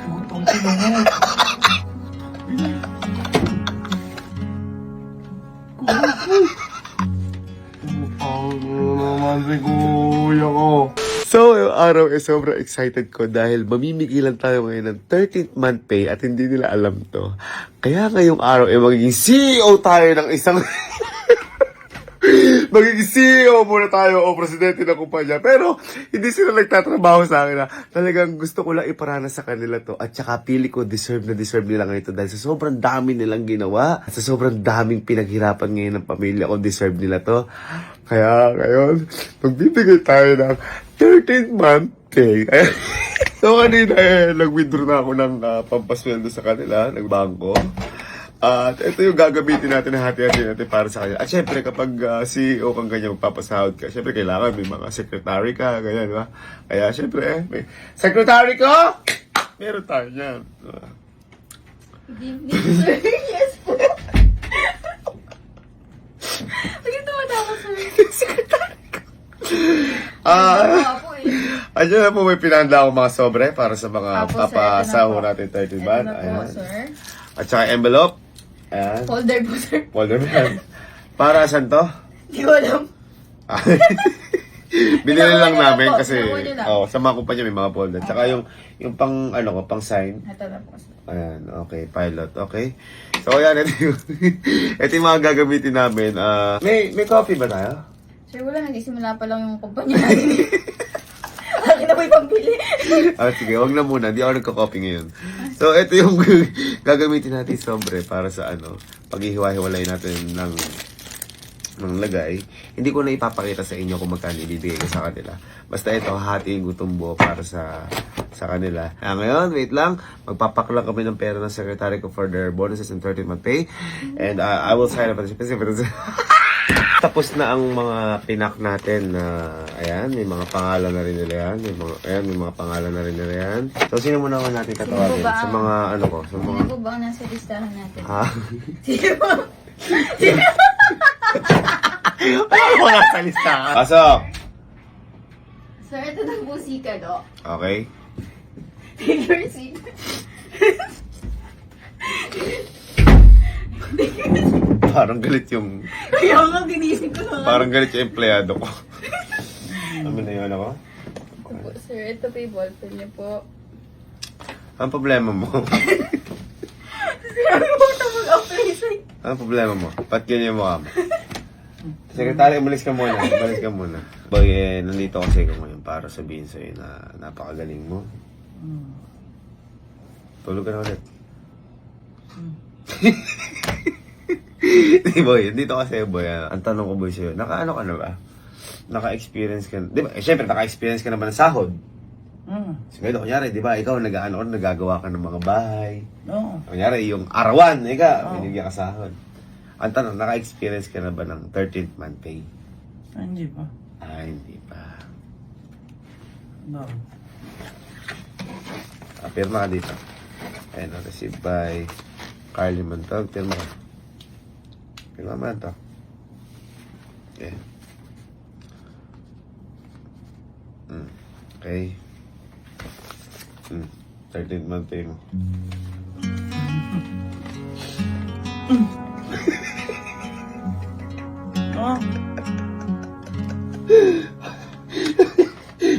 Putong sino mo. Naman si kuya ko. So, yung araw sobrang excited ko dahil mamimigay lang tayo ngayon ng 13th month pay at hindi nila alam to. Kaya ngayong araw magiging CEO tayo ng isang... magiging CEO muna tayo o presidente ng kumpanya. Pero hindi sila nagtatrabaho sa akin. Talagang gusto ko lang iparana sa kanila to. At saka pili ko deserve na deserve nila ngayon ito dahil sa sobrang dami nilang ginawa. At sa sobrang daming pinaghirapan ngayon ng pamilya ko, deserve nila to. Kaya ngayon, magbibigay tayo ng 13th month pay. So kanina nag-withdraw na ako ng pampasweldo sa kanila, ng bangko. At ito yung gagamitin natin, hati-hati natin para sa kanya. At syempre, kapag CEO kang ganyan, magpapasahod ka, syempre, kailangan may mga secretary ka, ganyan, di ba? Kaya syempre, may secretary ko! Meron tayo yan. Good evening, sir. Yes po. Bakit tumatawa, sir? Secretary ko. Andiyan na po, may pinahanda ako mga sobre para sa mga Apo, sir, papasaho ito na po. natin 30 Ito ban. na po, Ayan. sir. At saka envelope. Ayan. Folder po, sir. Folder man. Para saan to? Hindi ko alam. Binili lang Nakuha namin niyo na po, kasi nakuha niyo na. sa mga kumpanya may mga folder. Tsaka yung pang ano ko, pang sign. Ito na po, sir. Ayan, okay, pilot, okay. So ayan, ito yung mga gagamitin namin. May coffee ba tayo? Sir, wala. Nagsisimula pa lang yung kumpanya natin. Akin na po yung pambili. Sige, wag na muna. Di ako nagka-coffee ngayon. So, ito yung gagamitin natin sobre para sa paghihiwa-hiwalay natin ng lagay. Hindi ko na ipapakita sa inyo kung magkano ibibigay ko sa kanila. Basta ito, hahatiin ko itong buo para sa kanila. Ngayon, wait lang. Magpapaklang kami ng pera ng secretary ko for their bonuses and 13th month pay. And I will sign up. Tapos na ang mga pinak natin na ayan, may mga pangalan na rin nila yan. May mga pangalan na rin nila yan. So, sino muna ako natin tatawagin? Sa mga sa mga... Sino po ba ang nasa listahan natin? Ha? Sino po? Ano wala sa listahan? Pasok! Sir, ito na po si Kado. Okay. Take your seat. Parang galit yung... Kaya nga, ginising ko lang. Parang galit yung empleyado ko. Ano na yun ako? Opo, sir, ito po yung ballpen niyo po. Anong problema mo? Sinabi mo na mag-apply sa'yo. Anong problema mo? Ba't ganyan yung mukha mo? Sekretary, umalis ka muna. Umalis ka muna. Boy, nandito kasi ako ngayon para sabihin sa'yo na napakagaling mo. Tulog ka na ulit. Boy, dito kasi boy, ang tanong ko boy sa'yo, naka-ano ka na ba? Naka-experience ka na, di ba? Siyempre, naka-experience ka na ba ng sahod? So, ngayon, kunyari, di ba, ikaw nagagawa ka ng mga bahay. No. Kunyari, yung arawan, binigyan ka sahod. Ang tanong, naka-experience ka na ba ng 13th month pay? Hindi pa. Hindi pa. No. Pirma ka dito. Ayan, received by Carly Montag. Pirma ka. Pirma mo na to. Ayan. Okay. 13th month pay mo. Oh.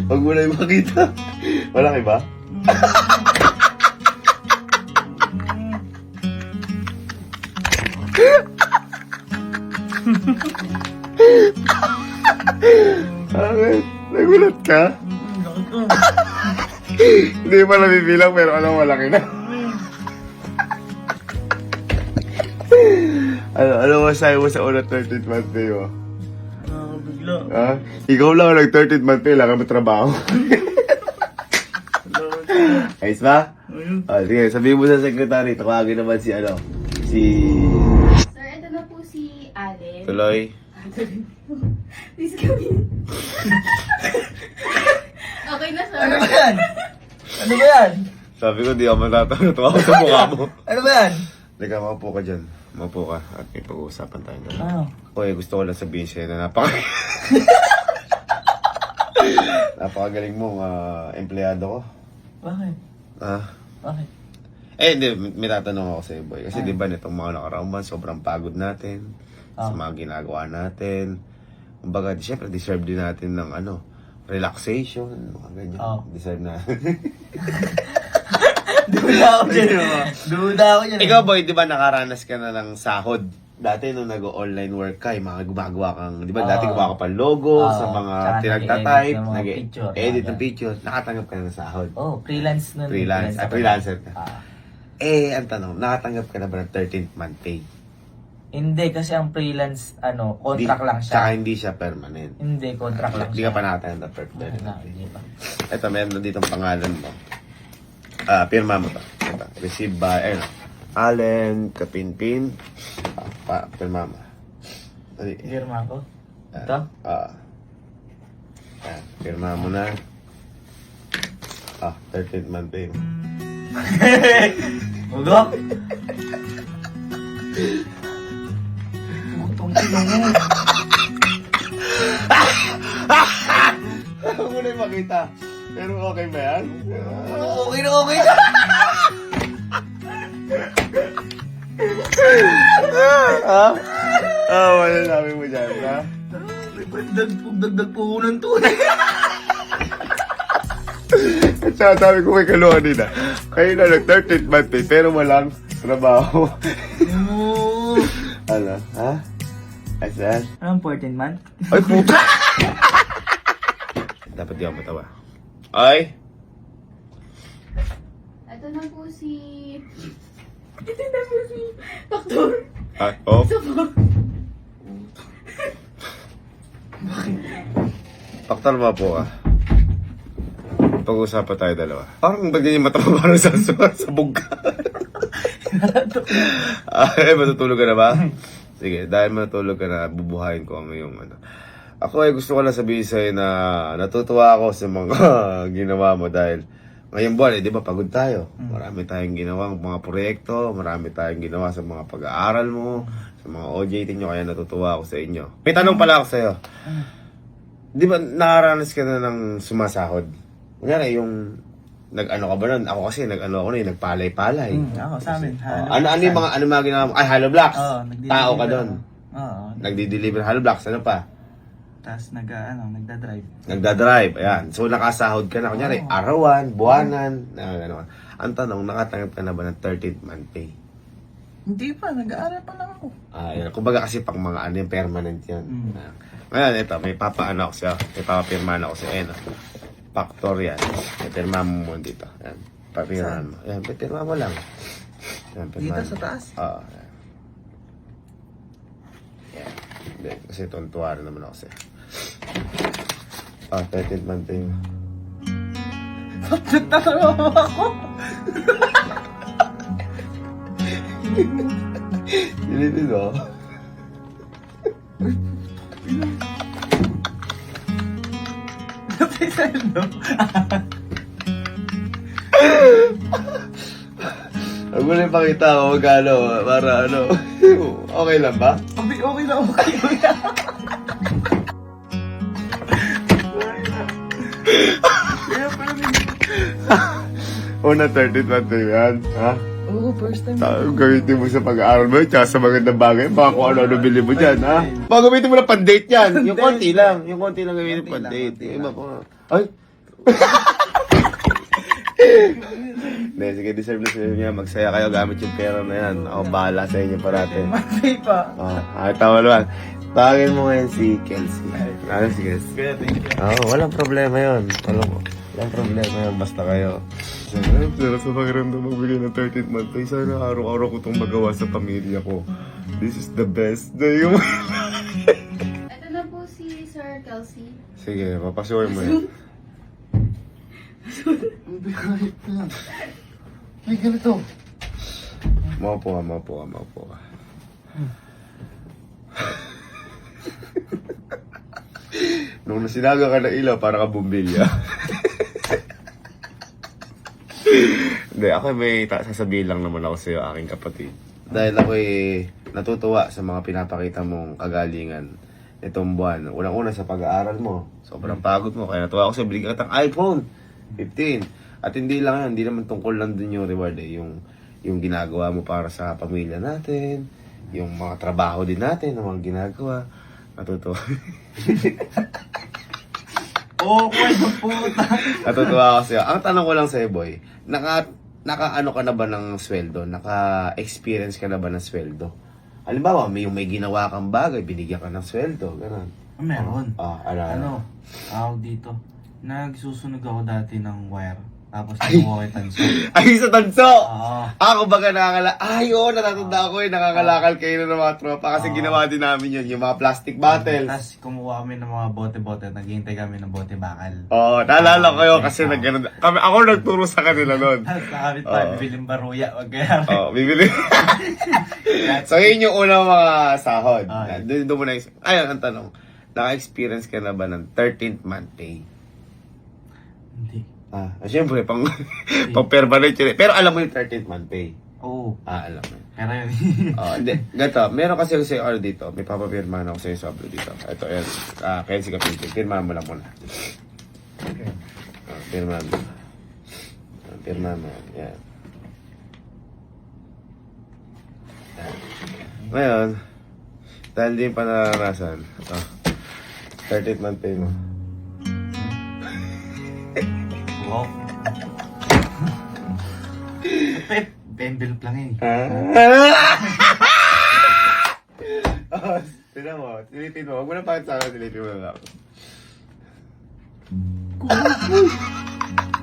Huwag mo na yung makita. Walang iba? Bakit? Nagulat ka? Laki ko. Hindi pa nabibilang pero alam malaki na. Ano masahe mo sa unang 13th month pay mo? Nakakabigla. Ha? Ikaw lang ang nag-13th month pay, lang ka trabaho. Ayos ba? Ayun. Sige, sabihin mo sa secretary, tawagin naman si Sir, ito na po si Allen. Tuloy. Please come in. Okay na, sir. Ano ba yan? Ano ba yan? Sabi ko, di ako matatawa sa mukha mo. Ano ba yan? Teka, maupo ka dyan. Maupo ka at may pag-uusapan tayo. Ah. Oy, gusto ko lang sabihin sa'yo na napaka... Napakagaling mong empleyado ko. Bakit? Ah. Bakit? Hindi, may tatanong ako sa'yo, boy. Kasi di ba nitong mga nakaraang buwan, sobrang pagod natin sa mga ginagawa natin. Kumbaga, syempre, deserve din natin ng relaxation, mga ganyan. Deserve na. Duda ako dyan. Duda ako dyan. Ikaw, boy, di ba nakaranas ka na ng sahod? Dati nung nag-online work ka, mga gumagawa kang, di ba dati gumawa ka pang logo sa mga Tsaka tinagtatype, nag-edit ng mga picture. edit ng picture, nakatanggap ka na ng sahod. Freelance na. Freelancer ka. Ang tanong, nakatanggap ka na ba ng 13th month pay? Hindi, kasi ang freelance, contract lang siya. Tsaka hindi siya permanent. Hindi, contract lang Hindi siya. ka pa nakatanggap ng permanent. Hindi pa. Ito, meron dito ang pangalan mo. Pirma mo to. Ito, received by, Allen Kapinpin. Pirma mo. Dali. Firma ko. Ito? Pirma mo na. 13th month pay mo. Ugo? Utong sino mo. Ako mo na yung makita. Pero okay ba yan? Okay na okay na. Wala namin mo dyan, ha? Dagdag po ng tunay. At saka sabi ko kay Kalo kanina, kayo na nag-13th month pay, pero walang trabaho. Ano? Ha? Asan? Anong 14 month? Ay, puta! Dapat di ako matawa. Ay! Ito na po si... Ito na po si... Doktor. Oh? Paktal mo po ka. Pag-usapan tayo dalawa. Parang ba't ganyan mata mo parang sa bugka? Matutulog ka na ba? Sige, dahil matutulog ka na, bubuhayin ko ang iyong Ako ay gusto ko lang sabihin sa'yo na natutuwa ako sa mga ginawa mo dahil ngayong buwan, di ba pagod tayo? Marami tayong ginawang mga proyekto, marami tayong ginawa sa mga pag-aaral mo, sa mga OJT nyo, kaya natutuwa ako sa inyo. May tanong pala ako sa'yo. Di ba nakaranas ka na ng sumasahod? Kunyari yung nag-ano ka ba nun? Ako kasi nagpalay-palay. Ako sa amin. Ano yung mga ginawa mo? Ay, Hollow Blocks. Tao ka doon. Oo. Nagdi-deliver Hollow Blocks. Ano pa? Tapos nagda-drive. Nagda-drive. Ayan. So, nakasahod ka na. Kunyari, arawan, buwanan. Ano. Ang tanong, nakatanggap ka na ba ng 13th month pay? Hindi pa, nag-aaral pa lang ako. Yan. Kumbaga kasi pang mga yung permanent yan. Ngayon, ito, may papaano ako siya. May papapirman ako siya. Ayan. Factor yan. May pirma mo muna dito. Ayan. Papirman mo. Ayan, pirma mo lang. Ayan, pirma Dito sa mo. taas? Oo. Ayan. Hindi, kasi tuntua rin naman ako siya. 13th month pay mo. Nagtatrabaho ako. Dilitin mo. Napisendo. Huwag mo na ipakita ako magkano para okay lang ba? Okay na okay. Una 13th month pay yan, ha? Oo, first time. Gamitin mo sa pag-aaral mo, tsaka sa magandang bagay, baka kung ano bili mo dyan, ha? Baka gamitin mo na pan-date yan. Yung konti lang gamitin pan-date. Yung iba pa. Ay! Hindi, sige, deserve niya. Magsaya kayo gamit yung pera na yan. Ako bahala sa inyo parate. Matay pa. Tama naman. Tawagin mo ngayon si Kelsey. Ano si Kelsey? Kaya thank you. Walang problema yun. Walang problema yun. Basta kayo. Sarap sa pakiramdam magbigay ng 13th month pay. Sana araw-araw ko itong magawa sa pamilya ko. This is the best day of my life. Ito na po si Sir Kelsey. Sige, papasure mo yan. Ay, ganito. Maupo ka. Nung nasinaga ka ng ilaw, para ka bumbilya. Hindi, ako may sasabihin lang naman ako sa iyo, aking kapatid. Dahil ako natutuwa sa mga pinapakita mong kagalingan itong buwan. Unang-una sa pag-aaral mo. Sobrang pagod mo. Kaya natuwa ako sa'yo, binigyan ka ng iPhone 15. At hindi lang yan, hindi naman tungkol lang dun yung reward eh. Yung ginagawa mo para sa pamilya natin, yung mga trabaho din natin, ang mga ginagawa. Natutuwa. Okay, puta. Natutuwa ako sa'yo. Ang tanong ko lang sa'yo, boy, naka-ano ka na ba ng sweldo? Naka-experience ka na ba ng sweldo? Halimbawa, may ginawa kang bagay, binigyan ka ng sweldo, gano'n. Meron. Ano? Tawag dito. Nagsusunog ako dati ng wire. Tapos nakuha ko yung tanso. Ay, sa tanso! Oo. Ako baga oo, natatanda ko nakakalakal kayo ng mga tropa kasi ginawa din namin yun, yung mga plastic bottles. Tapos kumuha kami ng mga bote-bote. Naghihintay kami ng bote bakal. Oo, naalala ko yun kasi ako nagturo sa kanila nun. Tapos nakabit pa, bibiling baruya. Wag kaya. Oo, bibili. So, yun yung unang mga sahod. Doon mo na, ayun, ang tanong, naka-experience ka na ba ng 13th month pay? Hindi. Siyempre, pang permanent yun. Pero alam mo yung 13th month pay? Oo. Alam mo. Pero yun. Hindi. Gato, meron kasi sa ano dito. May papapirma na ako sa sablo dito. Ito, yan. Kaya si Kapintin. Pirma mo lang muna. Okay. Pirma mo. Pirma mo. Yan. Ngayon, dahil din pa naranasan, 13th month pay mo. Wow. Envelope lang yun. Tignan mo, silipin mo. Huwag mo na pakit sa akin, silipin mo lang.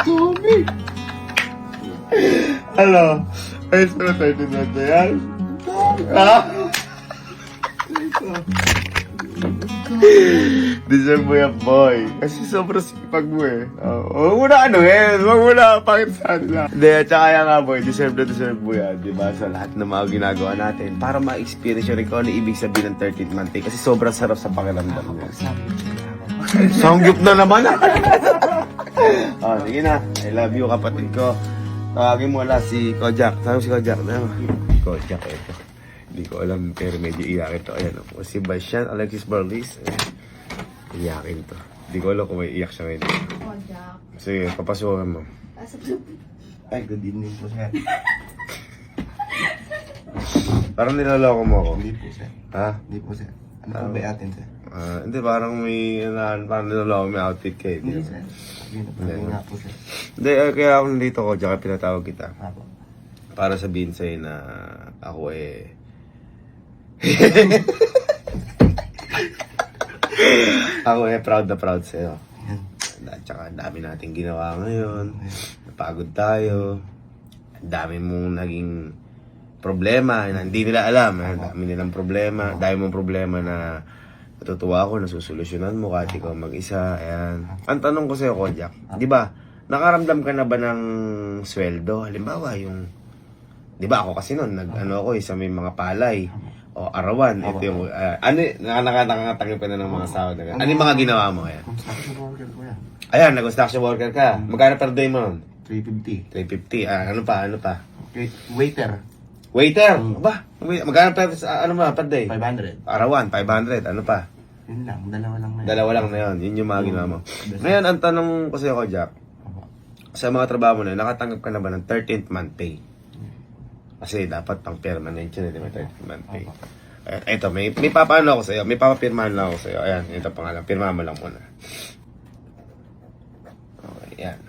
Kumi! Ano? Ayos pa na 13 months na yan? Deserve mo yan, boy. Kasi sobrang sipag mo eh. Huwag mo na huwag mo na pakit sa nila. Hindi, at saka yan nga, boy. Deserve mo yan, diba? Sa lahat ng mga ginagawa natin. Para ma-experience yun rin kung ano ibig sabihin ng 13th month eh. Kasi sobrang sarap sa pakiramdam mo. Sangyup na naman. Sige na. I love you, kapatid ko. Tawagin mo wala si Kojak. Sabi si Kojak. Kojak, ito. Hindi ko alam, pero medyo iyakin to. Ayan, si Bastian Alexis Barlis. Iyakin to. Hindi ko alam kung may iyak siya ngayon. Oh, Jack. Sige, papasukan mo. Ay, good evening po, sir. Parang nilaloko mo ako. Hindi po, sir. Ha? Hindi po, sir. Ano po ba atin, sir? Hindi, parang parang nilaloko may outfit ka eh. Hindi, sir. Hindi nga po, sir. Hindi, kaya ako nandito ko, tsaka pinatawag kita. Apo. Para sabihin sa'yo na ako ako proud na proud sa'yo. At saka ang dami natin ginawa ngayon. Napagod tayo. Ang dami mong naging problema na hindi nila alam. Ang dami nilang problema. Dami mong problema na natutuwa ako, nasusolusyonan mo kahit ikaw mag-isa. Ayan. Ang tanong ko sa'yo, Kojak, di ba, nakaramdam ka na ba ng sweldo? Halimbawa, di ba ako kasi noon, ako sa may mga palay. O arawan, ito yung, nakatangip ka na ng mga sahod na ano yung mga ginawa mo? Ayan, Construction worker ko yan. ayan nag-construction worker ka. Magkano per day mo nun? 350. 350. Ano pa? Okay, waiter. Waiter! Aba, magkano per day? 500. Arawan, 500. Ano pa? Yun lang, dalawa lang na yun. Dalawa lang na yun. Yun yung mga ginawa mo. Ngayon, ang tanong ko sa'yo, Jack, sa mga trabaho mo na yun, nakatanggap ka na ba ng 13th month pay? Kasi dapat pang permanent yun, di ba? 13th month pay. Eto, may papaano ako sa'yo. May papapirmahan lang ako sa'yo. Ayan, ito pangalan. Pirmahan mo lang muna. Okay, yan.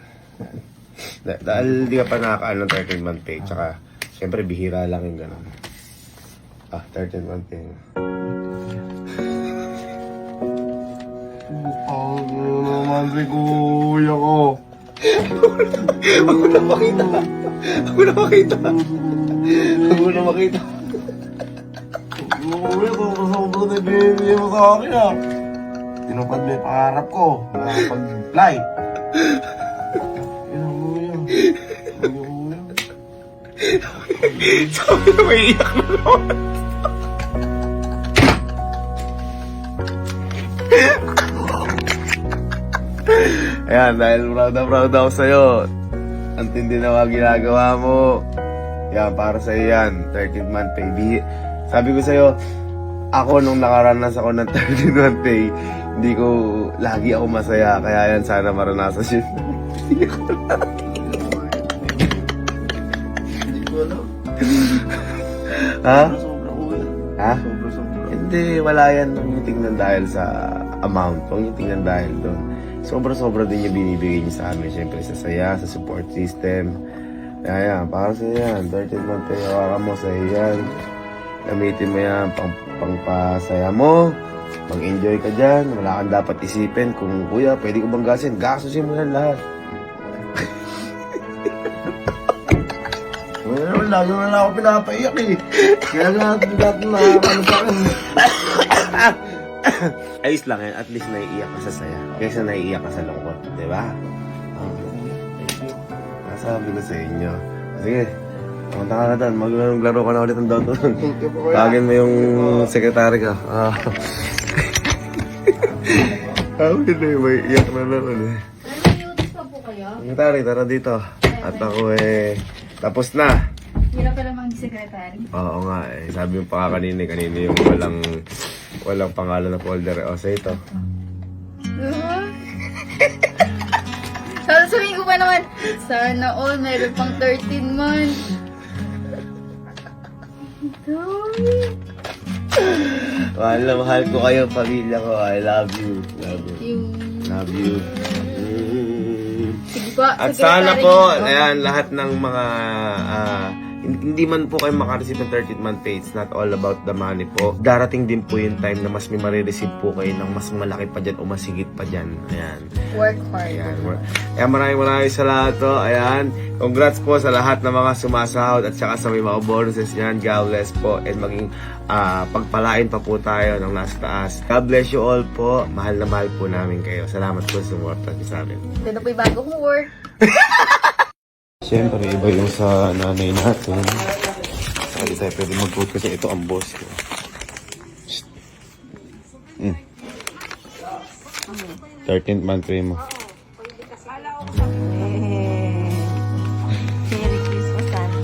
Dahil di ka pa nakakaano ng 13th month pay. Tsaka, syempre, bihira lang yung gano'n. 13th month pay. naman si kuya ko. Ako na makita. Kuya ko, sobrang nag-ibigay mo sa akin ah. Tinupad mo yung pangarap ko. Makapag-fly. Yan ang kuya. Sabi na may iyak na naman. Ayan, dahil proud ako sa'yo. Ang tindi na mga ginagawa mo. Yan, para sa'yo yan. 13th month pay. Sabi ko sa'yo, ako nung nakaranas ako ng 31 day, hindi ko, lagi ako masaya. Kaya yan, sana maranasan siya. Hindi ko alam. Ha? Sobrang ulan. Ha? Sobrang. Hindi, wala yan. Huwag yung tingnan dahil sa amount. Huwag yung tingnan dahil doon. Sobra-sobra din yung binibigay niyo sa amin. Siyempre sa saya, sa support system. Kaya yan, para sa yan. 13 month kayo, hawakan mo sa yan. Gamitin mo yan, pangpasaya mo. Mag-enjoy ka dyan. Wala kang dapat isipin. Kung kuya, pwede ko bang gasin? Gasusin mo yan lahat. Wala naman, lalo na lang ako pinapaiyak eh. Kaya natin na ano sa akin. Ayos lang yan. At least naiiyak ka sa saya. Kaysa naiiyak ka sa lungkot. Diba? Nasabi ko sa inyo. Sige. Punta ka na doon. Maglaro ka na ulit ng Dota. Tawagin mo yung sekretary ka. Sabi na yung may iyak na naman eh. Ano yung pa po kayo? Sekretary, tara dito. At ako tapos na. Hirap pala mag-secretary. Oo nga eh. Sabi yung pa kanina yung walang pangalan na folder. O, sa ito. Sasabihin ko pa naman, sana all meron pang 13 months. Mahal ko kayo, pamilya ko. I love you. Love you. Yung... Love you. Sige po, At secretary sana po, niyo. ayan, lahat ng mga, hindi man po kayo makareceive ng 13-month pay, it's not all about the money po. Darating din po yung time na mas may marireceive po kayo ng mas malaki pa dyan o mas higit pa dyan. Ayan. Work hard. Ayan. Kaya maraming salamat to. Ayan. Congrats po sa lahat ng mga sumasahod at saka sa may mga bonuses niyan. God bless po. And maging pagpalain pa po tayo ng nasa taas. God bless you all po. Mahal na mahal po namin kayo. Salamat po sa mga sa amin. Ito na po yung bago kong work. Siyempre, iba yung sa nanay natin. Hindi tayo pwede mag-vote kasi ito ang boss ko. 13th month pay mo. Merry Christmas, Santa.